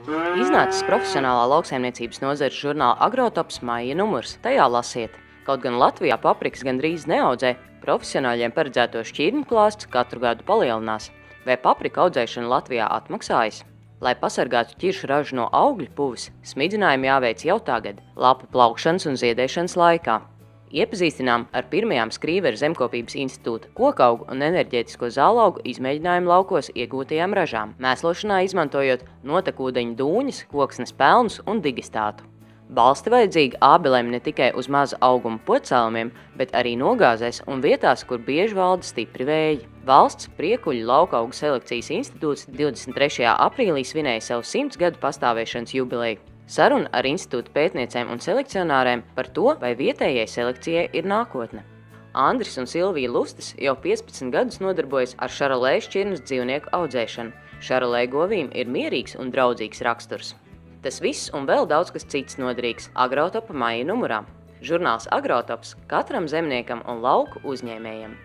Iznācis profesionālā lauksaimniecības nozares žurnāla Agrotops maija numurs. Tajā lasiet, kaut gan Latvijā paprikas gandrīz neaudzē, profesionāļiem paredzēto šķirņu klāsts katru gadu palielinās. Vai paprika audzēšana Latvijā atmaksājas? Lai pasargātu ķiršu ražu no augļu puves, smidzinājumi jāveic jau tagad, lapu plaukšanas un ziedēšanas laikā. Iepazīstinām ar pirmajām Skrīveru zemkopības institūta kokaugu un enerģētisko zālaugu izmēģinājumu laukos iegūtajām ražām, mēslošanā izmantojot notekūdeņu dūņas, koksnes pelnus un digistātu. Balsti vajadzīgi ābelēm ne tikai uz maza auguma potcēlumiem, bet arī nogāzēs un vietās, kur bieži valda stipri vēji. Valsts Priekuļu laukaugu selekcijas institūts 23. aprīlī svinēja savu 100 gadu pastāvēšanas jubileju. Saruna ar institūta pētniecēm un selekcionārēm par to, vai vietējai selekcijai ir nākotne. Andris un Silvija Lustis jau 15 gadus nodarbojas ar šarolē šķirnes dzīvnieku audzēšanu. Šarolē govīm ir mierīgs un draudzīgs raksturs. Tas viss un vēl daudz kas cits noderīgs Agrotopa maija numurā. Žurnāls Agrotops katram zemniekam un lauku uzņēmējam.